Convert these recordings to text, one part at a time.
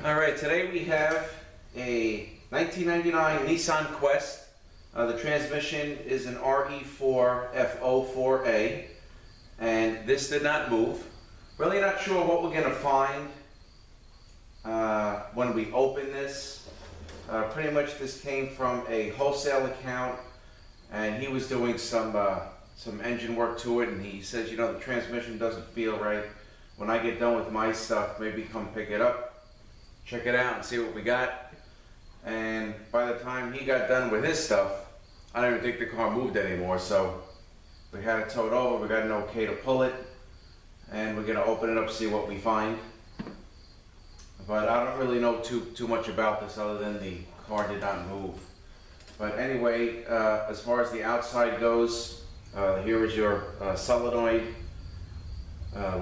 Alright, today we have a 1999 Nissan Quest. The transmission is an RE4FO4A, and this did not move. Really not sure what we're going to find when we open this. Pretty much this came from a wholesale account, and he was doing some engine work to it, and he says, you know, the transmission doesn't feel right. When I get done with my stuff, maybe come pick it up, check it out and see what we got. And by the time he got done with his stuff, I don't even think the car moved anymore, so we had it towed over. We got an okay to pull it, and we're gonna open it up, see what we find. But I don't really know too much about this other than the car did not move. But anyway, as far as the outside goes, here is your solenoid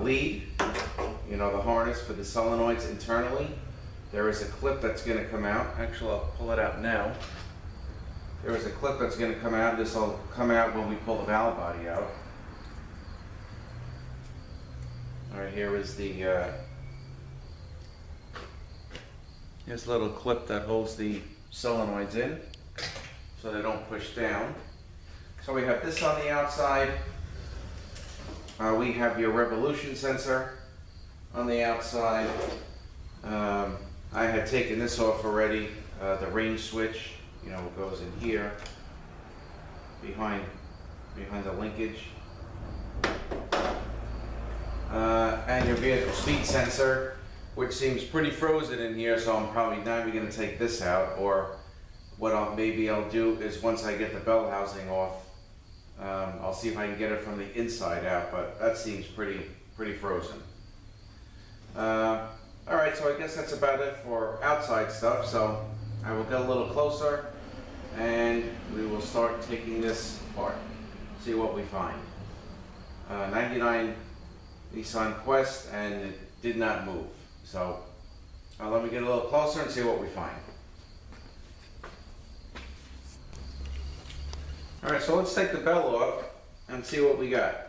lead, you know, the harness for the solenoids internally. There is a clip that's going to come out. Actually, I'll pull it out now. There is a clip that's going to come out. This will come out when we pull the valve body out. Alright, here is the here's a little clip that holds the solenoids in so they don't push down. So we have this on the outside. We have your revolution sensor on the outside. I had taken this off already. The range switch, you know, goes in here behind the linkage. And your vehicle speed sensor, which seems pretty frozen in here, so I'm probably not even going to take this out. Or what maybe I'll do is once I get the bell housing off, I'll see if I can get it from the inside out, but that seems pretty frozen. Alright, so I guess that's about it for outside stuff, so I will get a little closer and we will start taking this apart, see what we find. 99 Nissan Quest, and it did not move. So let me get a little closer and see what we find. Alright, so let's take the bell off and see what we got.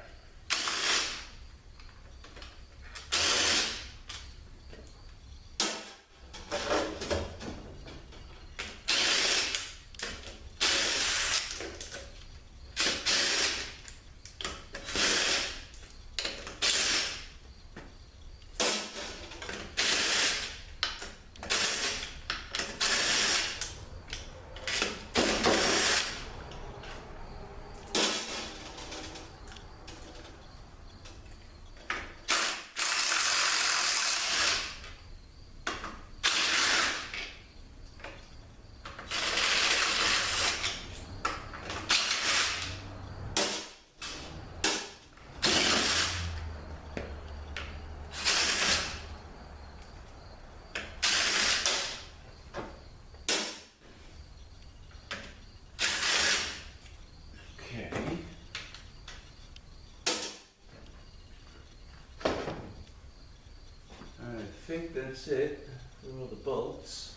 I think that's it for all the bolts.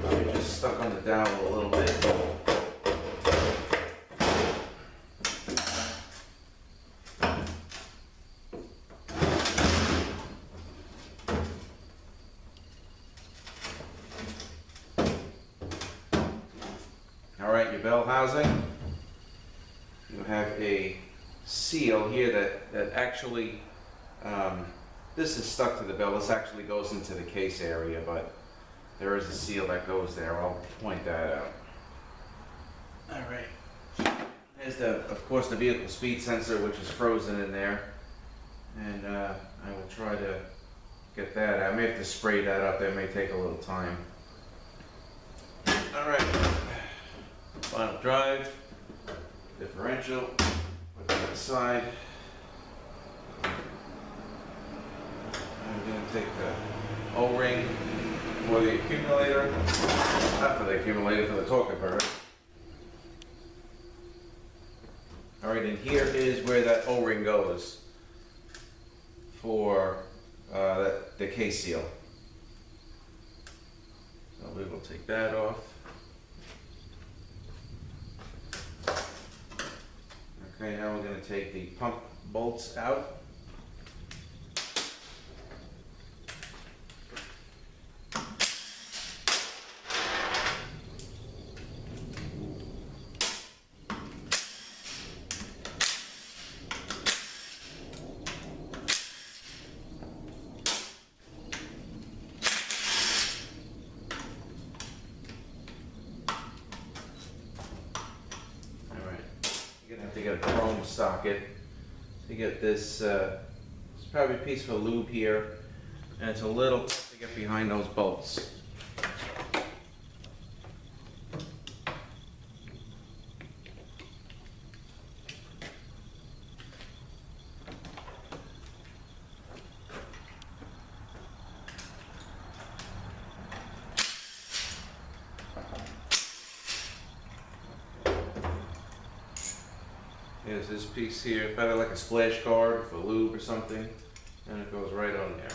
I'm just stuck on the dowel a little bit. Alright, your bell housing, you have a seal here that actually, this is stuck to the bell. This actually goes into the case area, but there is a seal that goes there. I'll point that out. Alright, there's of course the vehicle speed sensor, which is frozen in there, and I will try to get that out. I may have to spray that up. That may take a little time. Alright. Final drive, differential, put that aside. I'm going to take the O-ring for the accumulator, not for the accumulator, for the torque converter. All right, and here is where that O-ring goes for the case seal. So we will take that off. Okay, now we're going to take the pump bolts out. To get a chrome socket to get this. It's probably a piece of lube here, and it's a little tough to get behind those bolts. Here's this piece here, probably like a splash guard for lube or something, and it goes right on there.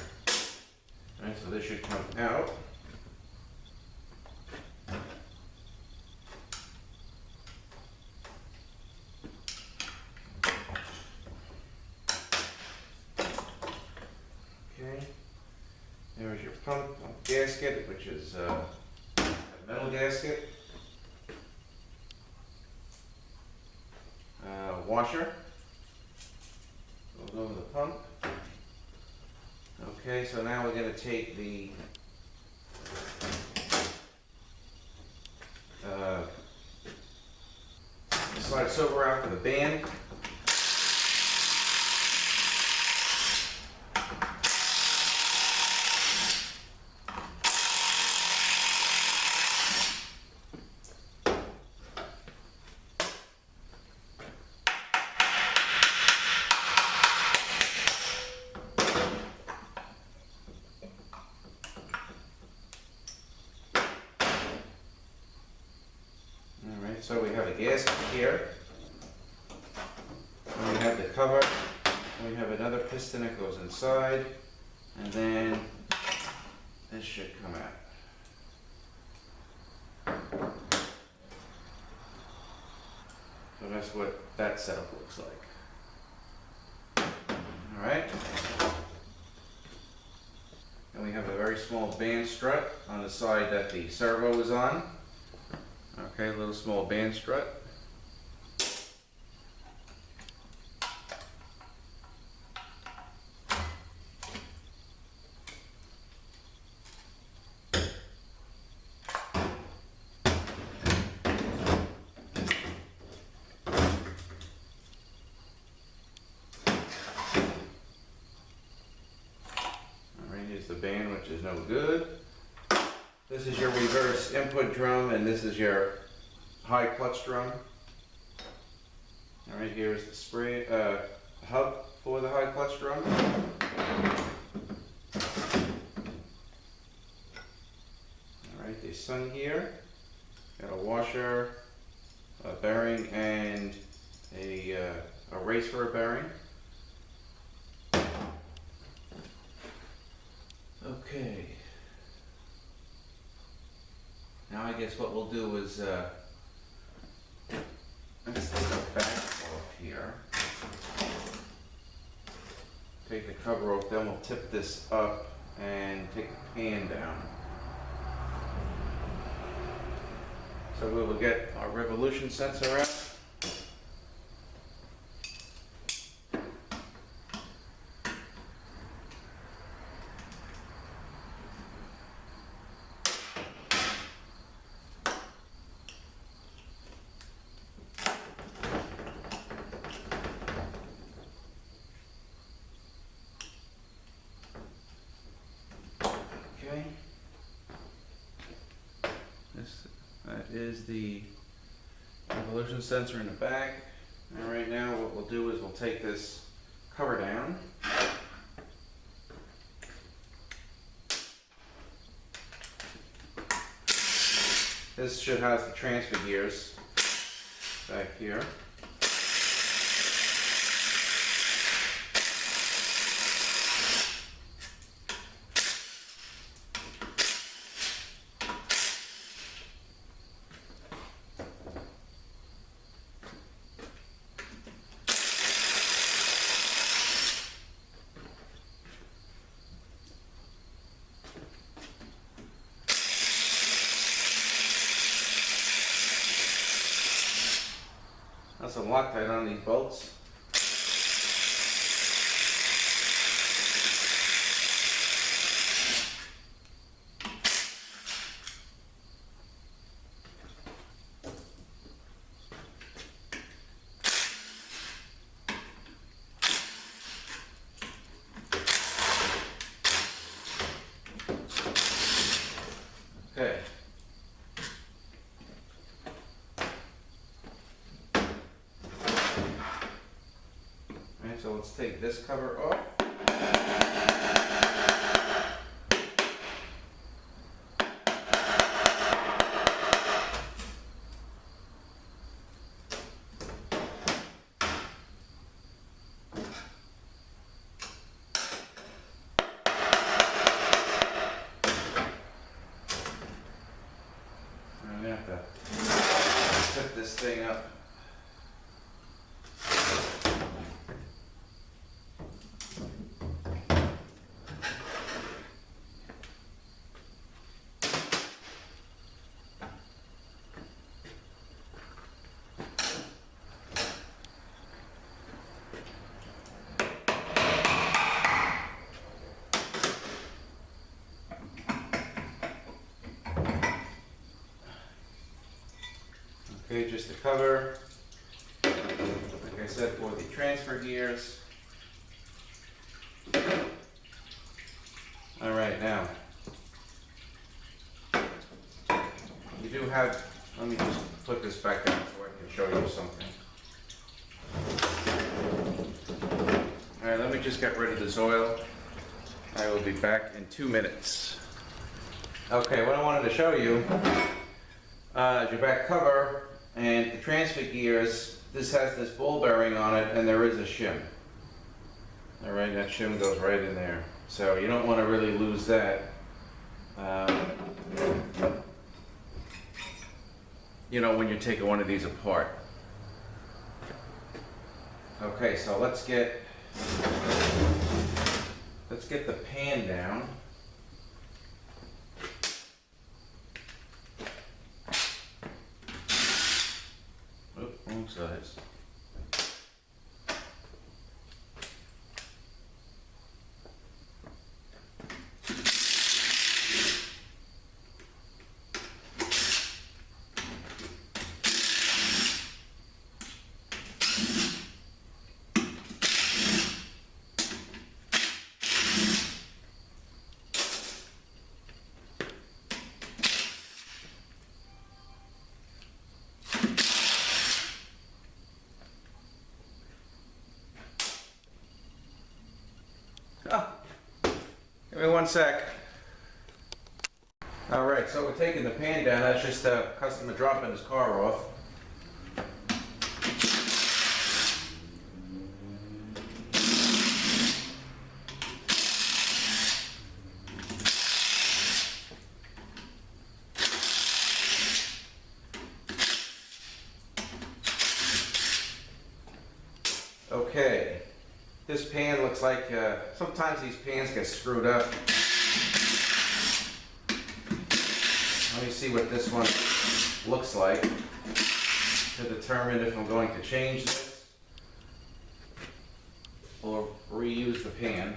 Alright, so this should come out. Okay, there's your pump gasket, which is a metal gasket. Washer goes over the pump. Okay, so now we're going to take the slide silver out for the band. So we have a gasket here, and we have the cover, and we have another piston that goes inside, and then this should come out. So that's what that setup looks like. Alright. And we have a very small band strut on the side that the servo is on. Okay, a little small band strut. Alright, here's the band, which is no good. This is your reverse input drum, and this is your high clutch drum. All right, here's the spray hub for the high clutch drum. All right, the sun here. Got a washer, a bearing, and a race for a bearing. Okay. Now I guess what we'll do is let's take the back off here. Take the cover off, then we'll tip this up and take the pan down. So we will get our revolution sensor out. Okay. That is the revolution sensor in the back. And right now what we'll do is we'll take this cover down. This should have the transfer gears back here. That's some Loctite on these bolts. Okay. Alright, so let's take this cover off. I'm gonna have to tip this thing up. Okay, just the cover, like I said, for the transfer gears. All right, now, you do have, let me just put this back down so I can show you something. All right, let me just get rid of this oil. I will be back in 2 minutes. Okay, what I wanted to show you is your back cover and the transfer gears. This has this ball bearing on it, and there is a shim. All right, that shim goes right in there. So you don't want to really lose that. You know, when you're taking one of these apart. Okay, so let's get the pan down. Oop, wrong size. Oh, give me 1 sec. All right, so we're taking the pan down. That's just a customer dropping his car off. Okay. This pan looks like, sometimes these pans get screwed up. Let me see what this one looks like to determine if I'm going to change this or reuse the pan.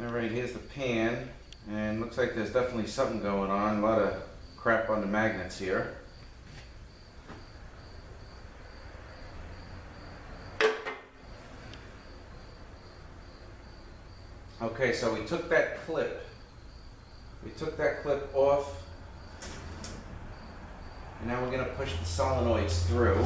Alright, here's the pan, and looks like there's definitely something going on. A lot of crap on the magnets here. Okay, so we took that clip off, and now we're going to push the solenoids through.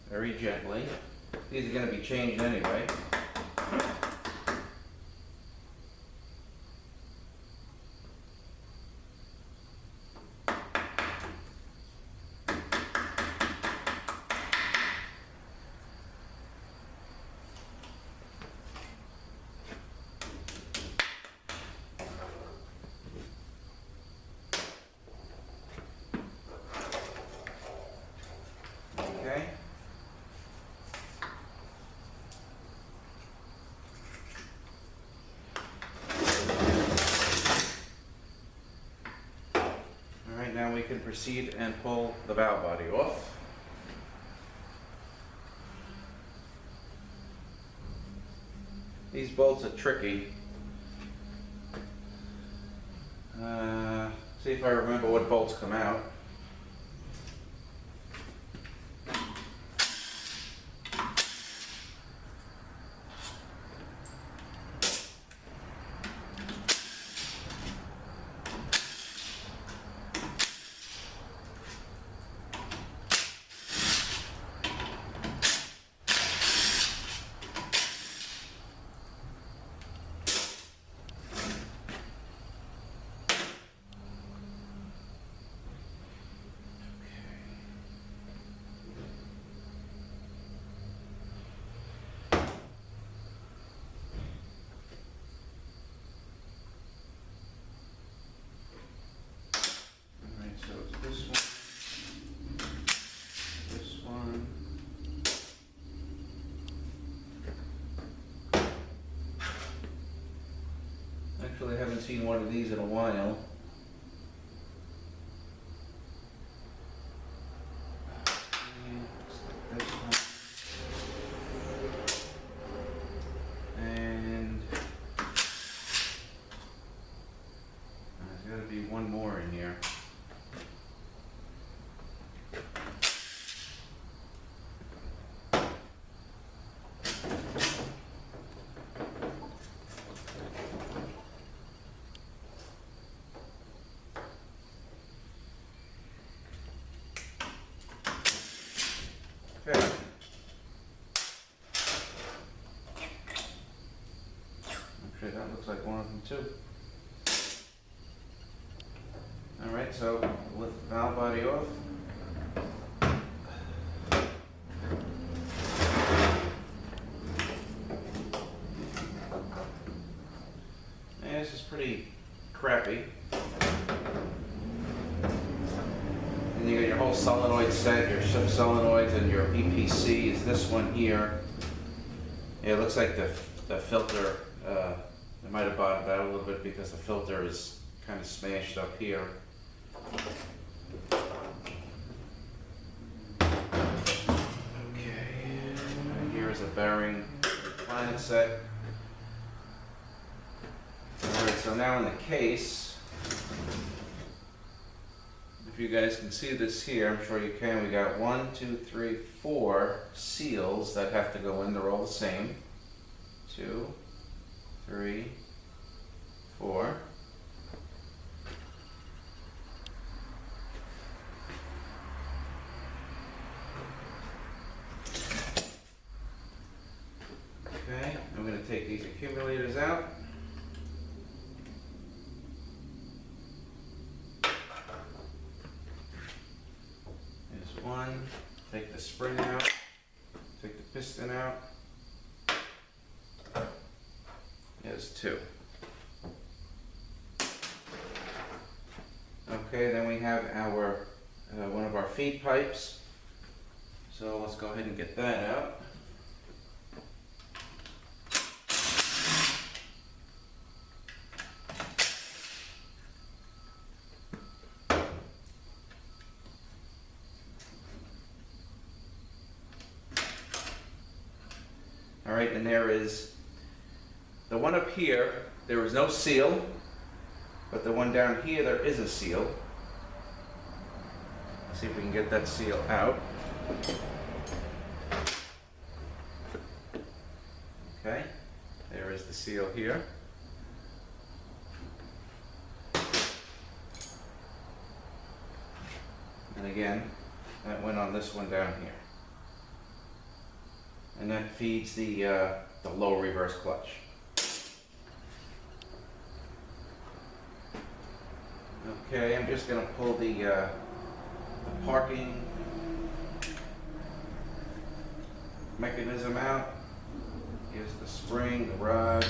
Very gently. These are going to be changed anyway. we can proceed and pull the valve body off. These bolts are tricky. See if I remember what bolts come out. Actually, I haven't seen one of these in a while. This one. And there's got to be one more in here. Okay. Actually, that looks like one of them too. Alright, so lift the valve body off. And this is pretty crappy. And you got your whole solenoid set, your shift solenoids, and your EPC is this one here. Yeah, it looks like the filter, I might have bottomed out a little bit because the filter is kind of smashed up here. Okay, and here is a bearing planet set. Alright, so now in the case, if you guys can see this here, I'm sure you can, we got 1, 2, 3, 4 seals that have to go in, they're all the same. 2, 3, 4. Okay, I'm going to take these accumulators out. There's one. Take the spring out. Take the piston out. There's 2. Okay, then we have our one of our feed pipes. So let's go ahead and get that out. All right, and there is the one up here, there is no seal, but the one down here, there is a seal. Let's see if we can get that seal out. Okay, there is the seal here. And again, that went on this one down here. And that feeds the low reverse clutch. Okay, I'm just going to pull the parking mechanism out. Here's the spring, the rod.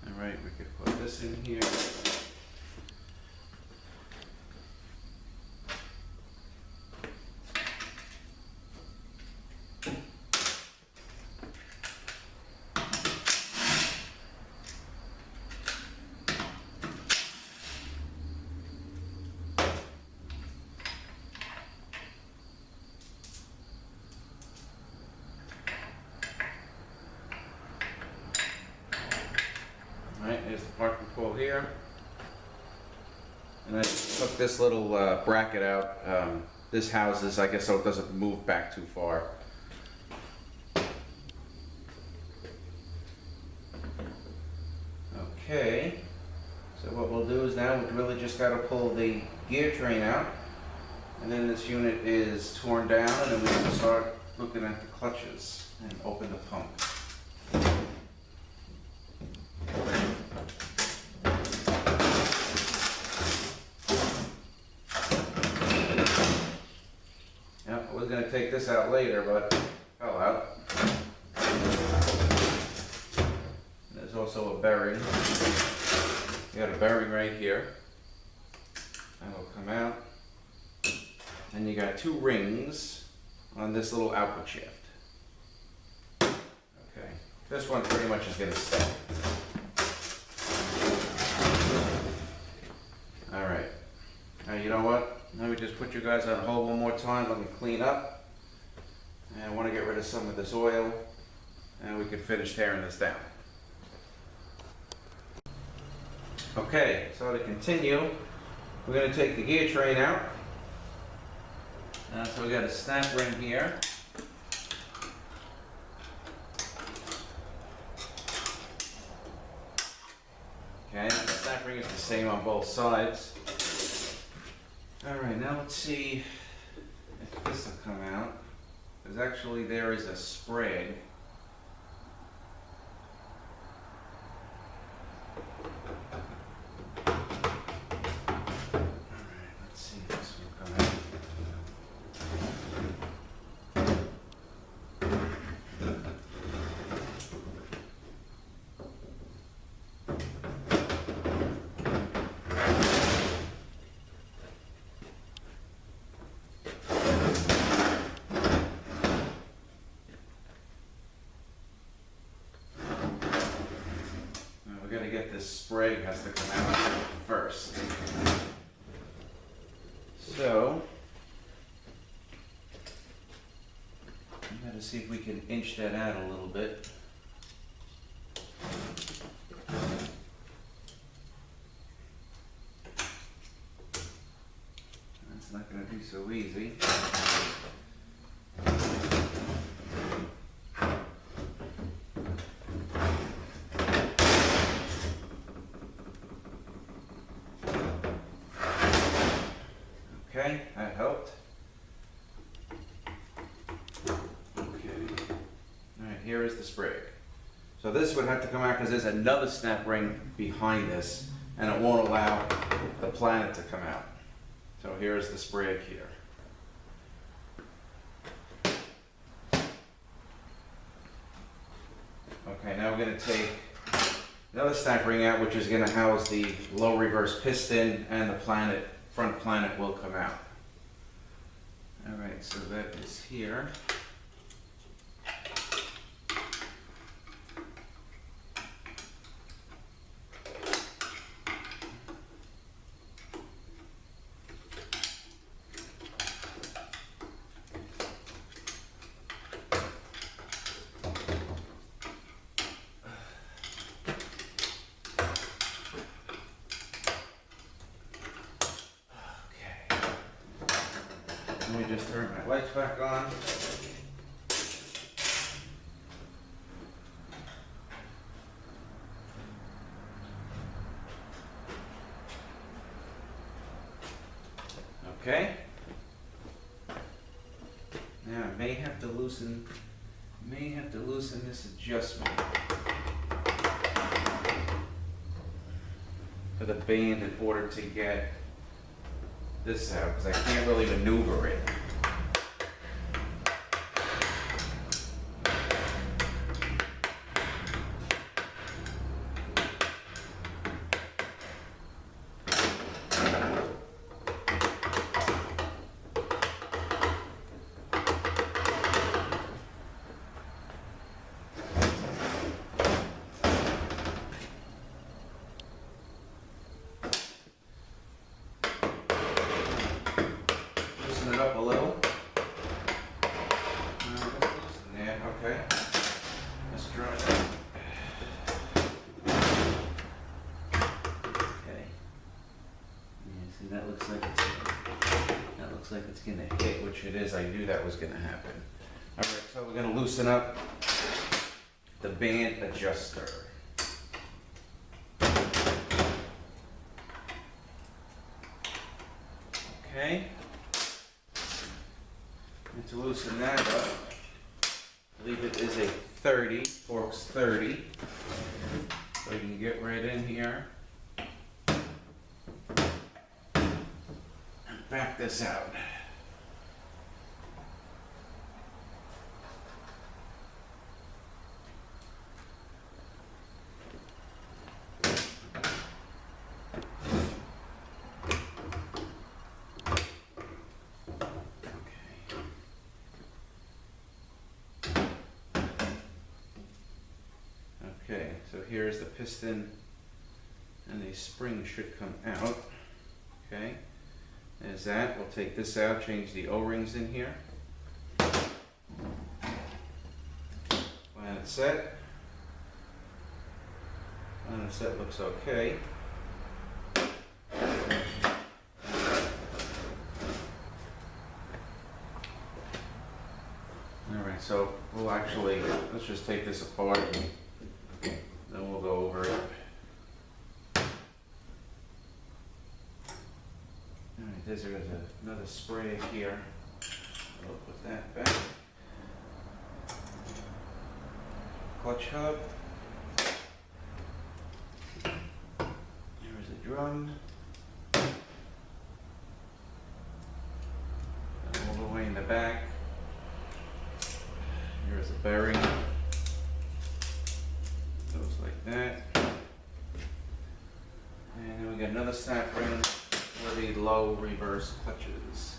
Alright, we could put this in here. here. And I took this little bracket out. This houses, I guess, so it doesn't move back too far. Okay, so what we'll do is now we really just got to pull the gear train out, and then this unit is torn down, and then we can start looking at the clutches and open the pump. Yeah, I was going to take this out later, but it fell out. There's also a bearing. You got a bearing right here. That'll come out. And you got 2 rings on this little output shaft. Okay, this one pretty much is going to stay. All right. Now you know what? Let me just put you guys on hold one more time. Let me clean up. And I want to get rid of some of this oil, and we can finish tearing this down. Okay, so to continue, we're going to take the gear train out. So we got a snap ring here. Okay, the snap ring is the same on both sides. Alright, now let's see if this will come out. There is a sprig. This sprig has to come out first. So, I'm going to see if we can inch that out a little bit. That's not going to be so easy. Okay, that helped. Okay. Alright, here is the sprig. So this would have to come out because there's another snap ring behind this, and it won't allow the planet to come out. So here's the sprig here. Okay, now we're going to take another snap ring out, which is going to house the low reverse piston, and the planet. Front planet will come out. All right, so that is here. Let me just turn my lights back on. Okay. Now I may have to loosen this adjustment for the band in order to get this out, because I can't really maneuver it. Loosen it up a little. See, that looks like it's gonna hit, which it is. I knew that was gonna happen. All right, so we're gonna loosen up the band adjuster. Okay. And to loosen that up, I believe it is a 30, Forks 30. So you can get right in here and back this out. Okay, so here's the piston, and the spring should come out. Okay, there's that. We'll take this out, change the O-rings in here. Planet set. Planet set looks okay. Alright, so we'll actually, let's just take this apart. Then we'll go over it. Alright, there's another spray here. We'll put that back. Clutch hub. Here's a drum. And we'll go way in the back. Here's a bearing. Goes like that. And then we got another snap ring for the low reverse clutches.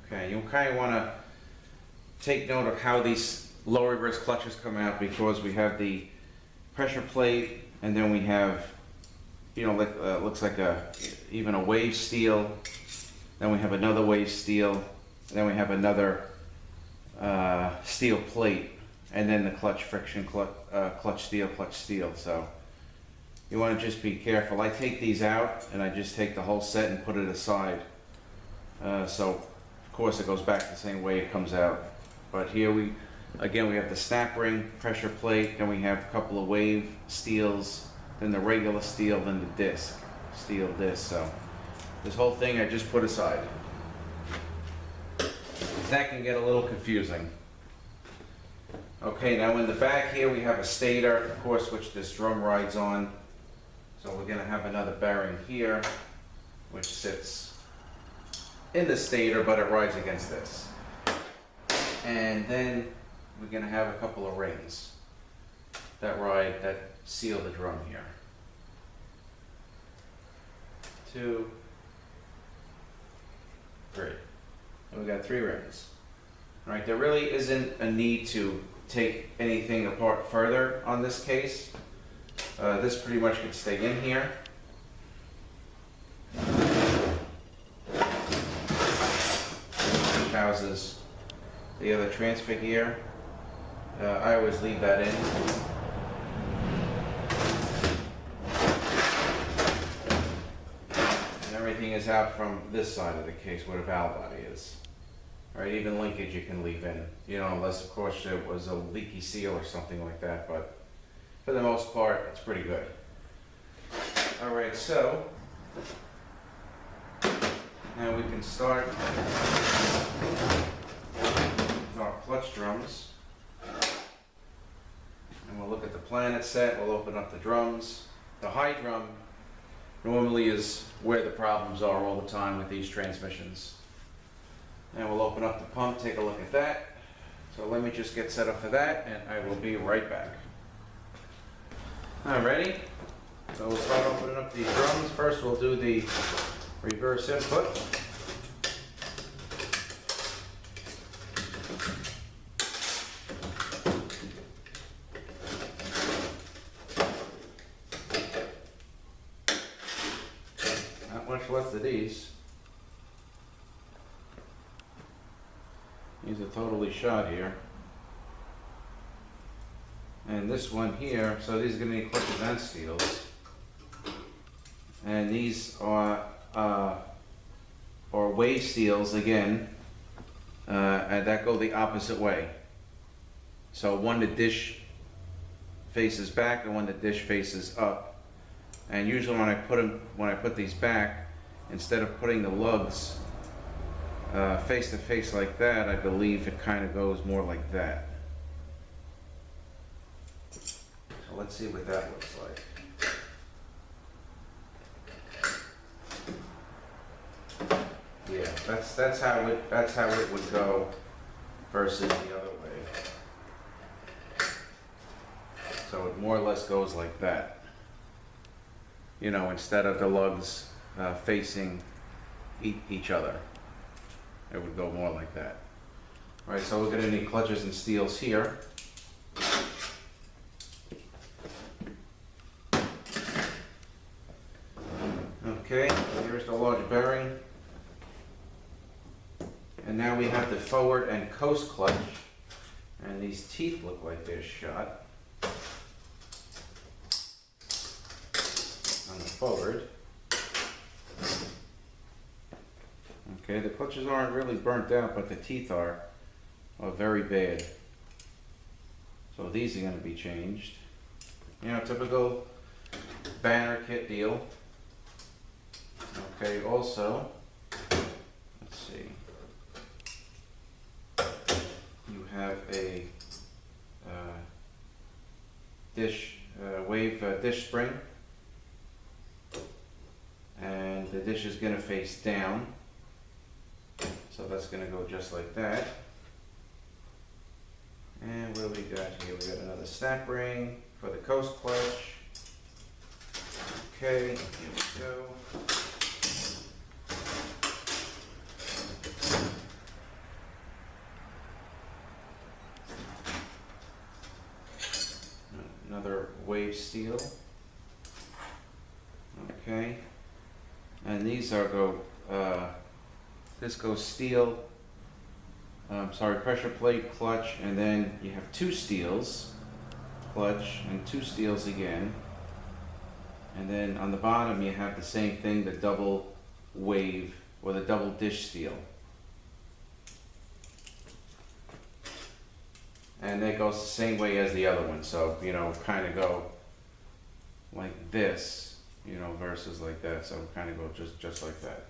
Okay, you kind of want to take note of how these low reverse clutches come out, because we have the pressure plate, and then we have, you know, looks like even a wave steel. Then we have another wave steel, and then we have another steel plate, and then the clutch friction, clutch steel. So you want to just be careful. I take these out, and I just take the whole set and put it aside. So of course it goes back the same way it comes out. But here we have the snap ring, pressure plate, then we have a couple of wave steels, then the regular steel, then the disc, steel disc. So this whole thing I just put aside. That can get a little confusing. Okay, now in the back here we have a stator, of course, which this drum rides on. So we're going to have another bearing here, which sits in the stator, but it rides against this. And then we're going to have a couple of rings that seal the drum here. 2, 3. And we got 3 rings. All right, there really isn't a need to take anything apart further on this case. This pretty much can stay in here. Which houses the other transfer gear. I always leave that in. And everything is out from this side of the case where the valve body is. All right, even linkage you can leave in, you know, unless of course it was a leaky seal or something like that, but for the most part, it's pretty good. All right, so now we can start with our clutch drums. And we'll look at the planet set, we'll open up the drums. The high drum normally is where the problems are all the time with these transmissions. And we'll open up the pump, take a look at that. So let me just get set up for that, and I will be right back. Alrighty, so we'll start opening up these drums. First we'll do the reverse input. not much left of these. These are totally shot here. And this one here, so these are going to need clutches and steels. And these are wave steels again, and that go the opposite way. So one the dish faces back and one the dish faces up. And usually when I put these back, instead of putting the lugs face to face like that, I believe it kind of goes more like that. So let's see what that looks like. Yeah, that's how it would go versus the other way. So it more or less goes like that. You know, instead of the lugs facing each other, it would go more like that. All right, so we're going to need clutches and steels here. Okay, here's the large bearing. And now we have the forward and coast clutch. And these teeth look like they're shot on the forward. Okay, the clutches aren't really burnt out, but the teeth are very bad. So these are going to be changed. You know, typical banner kit deal. Okay, also, let's see. You have a dish spring, and the dish is going to face down. So that's going to go just like that. And what do we got here? We got another snap ring for the coast clutch. Okay, here we go. Another wave steel. Okay, and these are this goes steel, pressure plate, clutch, and then you have two steels, clutch, and two steels again. And then on the bottom you have the same thing, the double wave or the double dish steel. And that goes the same way as the other one, so, you know, kind of go like this, you know, versus like that, so kind of go just like that.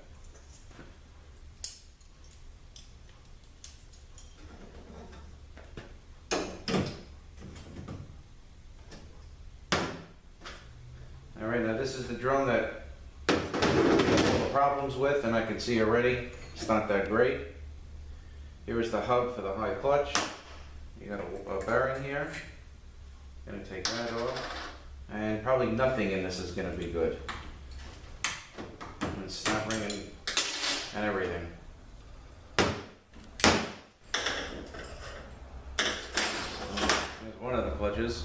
All right, now this is the drum that I have problems with, and I can see already it's not that great. Here is the hub for the high clutch. You got a bearing here. Gonna take that off, and probably nothing in this is gonna be good. And snap ring and everything. There's one of the clutches.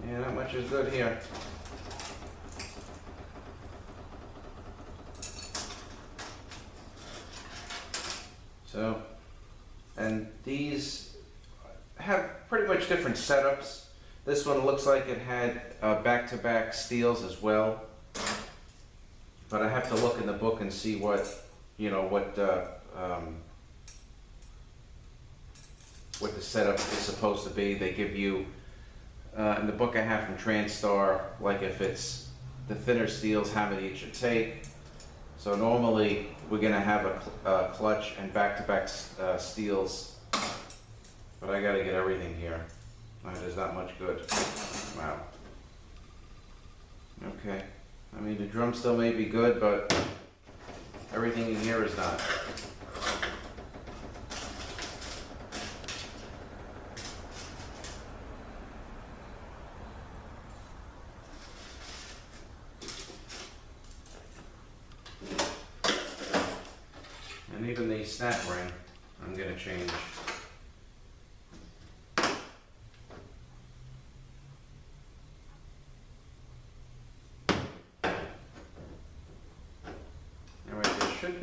Yeah, not much is good here. So, and these have pretty much different setups. This one looks like it had back-to-back steels as well. But I have to look in the book and see what, you know, what the setup is supposed to be. They give you, in the book I have from TransStar, like if it's the thinner steels, how many it should take. So normally we're going to have a clutch and back-to-back steels, but I got to get everything here. There's not much good. Wow. Okay. I mean, the drum still may be good, but everything in here is not. And And even the snap ring, I'm gonna change. Alright, there should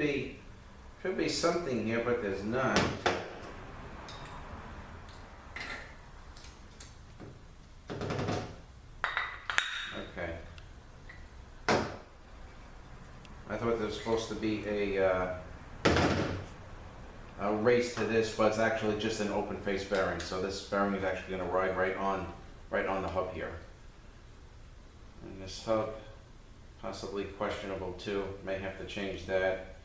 be something here, but there's none. Okay. I thought there was supposed to be a race to this, but it's actually just an open face bearing. So this bearing is actually going to ride right on the hub here. And this hub, possibly questionable too. May have to change that.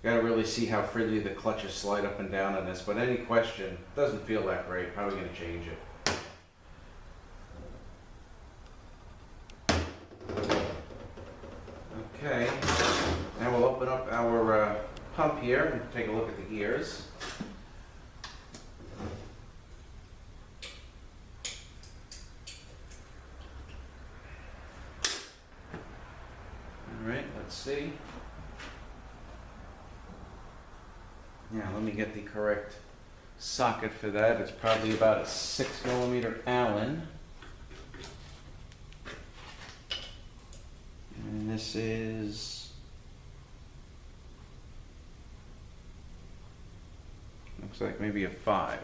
Got to really see how freely the clutches slide up and down on this. But any question, doesn't feel that great. How are we going to change it? Okay. Now we'll open up our pump here and take a look at the gears. Alright, let's see. Now let me get the correct socket for that. It's probably about a 6mm Allen. And this is, looks like maybe a 5.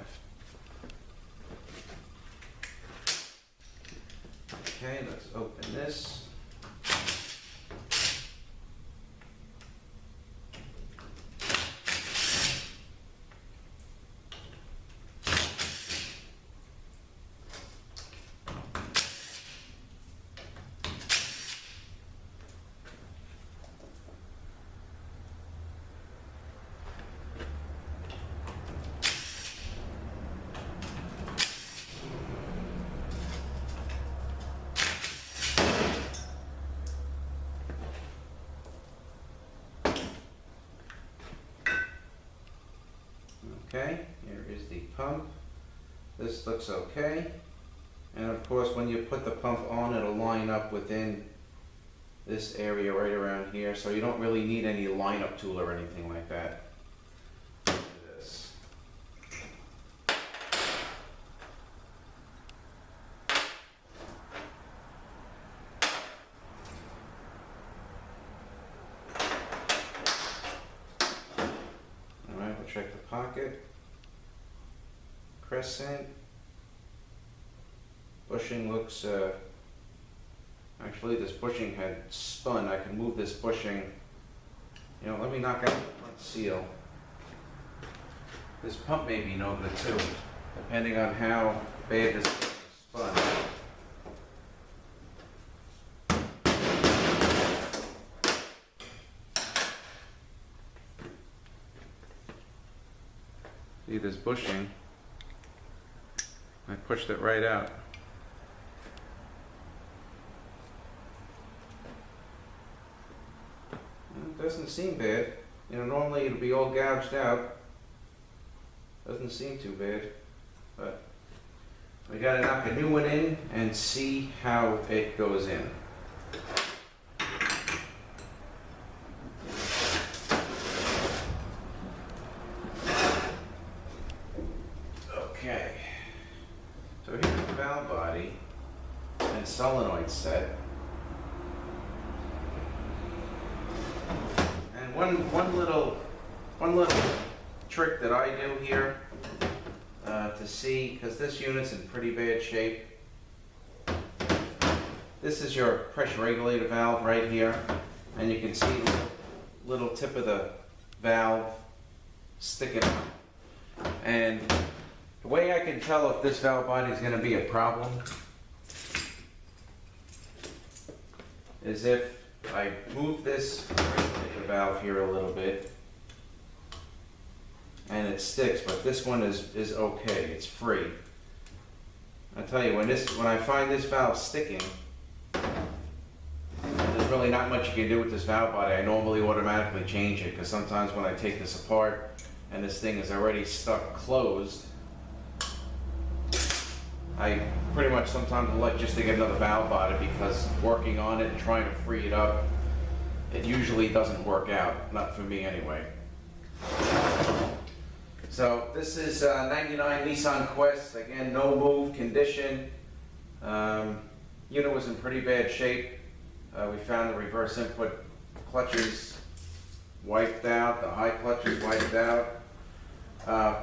Okay, let's open this. Okay, here is the pump. This looks okay. And of course, when you put the pump on, it'll line up within this area right around here. So you don't really need any line-up tool or anything like that. This. Alright, we'll check the pocket. Crescent. Bushing looks, actually this bushing had spun. I can move this bushing. You know, let me knock out the front seal. This pump may be no good too, depending on how bad this spun. See this bushing? I pushed it right out. It doesn't seem bad. You know, normally it'll be all gouged out. Doesn't seem too bad. But we gotta knock a new one in and see how it goes in. Okay. So here's the valve body and solenoid set. And one little trick that I do here to see, because this unit's in pretty bad shape. This is your pressure regulator valve right here, and you can see the little tip of the valve sticking out. And the way I can tell if this valve body is going to be a problem is if I move this regulator valve here a little bit and it sticks, but this one is okay, it's free. I tell you, when I find this valve sticking, there's really not much you can do with this valve body. I normally automatically change it, because sometimes when I take this apart and this thing is already stuck closed, I pretty much sometimes elect just to get another valve body, because working on it and trying to free it up, it usually doesn't work out, not for me anyway. So this is 99 Nissan Quest, again, no move condition. Unit was in pretty bad shape. We found the reverse input clutches wiped out, the high clutches wiped out.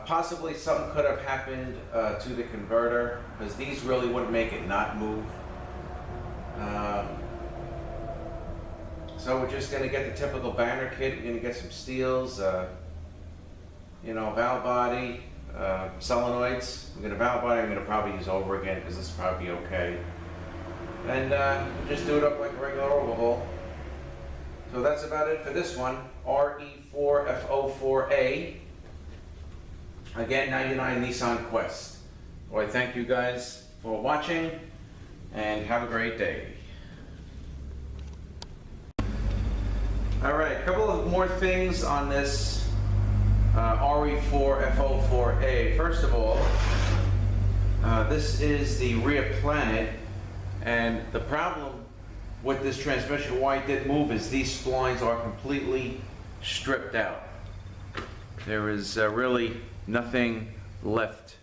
Possibly something could have happened to the converter, because these really wouldn't make it not move. So we're just going to get the typical banner kit. We're going to get some steels, valve body, solenoids. I'm going to valve body, I'm going to probably use over again because this will probably be okay. And just do it up like a regular overhaul. So that's about it for this one. RE4FO4A. Again, 99 Nissan Quest. Well, I thank you guys for watching and have a great day. Alright, a couple of more things on this RE4FO4A. First of all, this is the rear planet, and the problem with this transmission, why it didn't move, is these splines are completely stripped out. There is really nothing left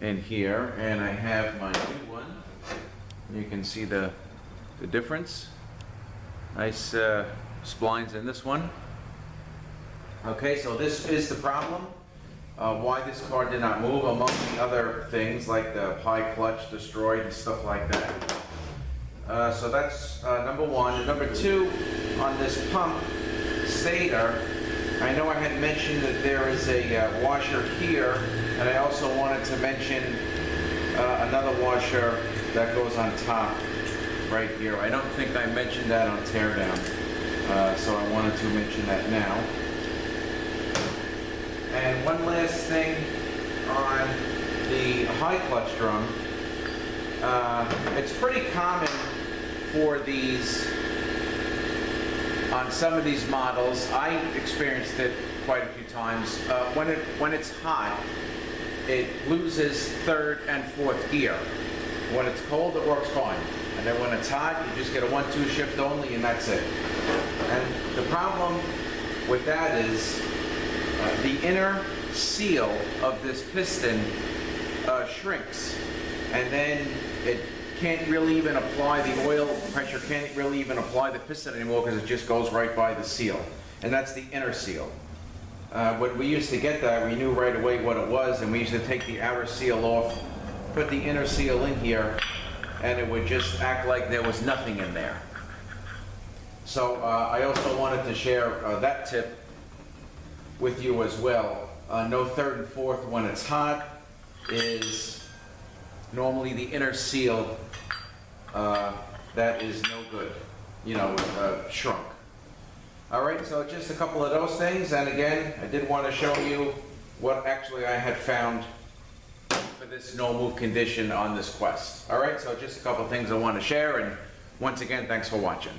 in here, and I have my new one. You can see the difference. Nice splines in this one. Okay, so this is the problem. Why this car did not move, among the other things like the high clutch destroyed and stuff like that. So that's number one. And number two, on this pump stator, I know I had mentioned that there is a washer here, and I also wanted to mention another washer that goes on top right here. I don't think I mentioned that on teardown, so I wanted to mention that now. And one last thing on the high clutch drum. It's pretty common for these, on some of these models, I experienced it quite a few times, when it's hot, it loses third and fourth gear. When it's cold, it works fine. And then when it's hot, you just get a 1-2 shift only, and that's it. And the problem with that is the inner seal of this piston shrinks, and then it can't really even apply the oil pressure, can't really even apply the piston anymore because it just goes right by the seal. And that's the inner seal. When we used to get that, we knew right away what it was, and we used to take the outer seal off, put the inner seal in here, and it would just act like there was nothing in there. So I also wanted to share that tip with you as well. No third and fourth when it's hot is normally the inner seal that is no good, shrunk. All right, so just a couple of those things, and again, I did want to show you what actually I had found for this no move condition on this Quest. All right, so just a couple of things I want to share, and once again, thanks for watching.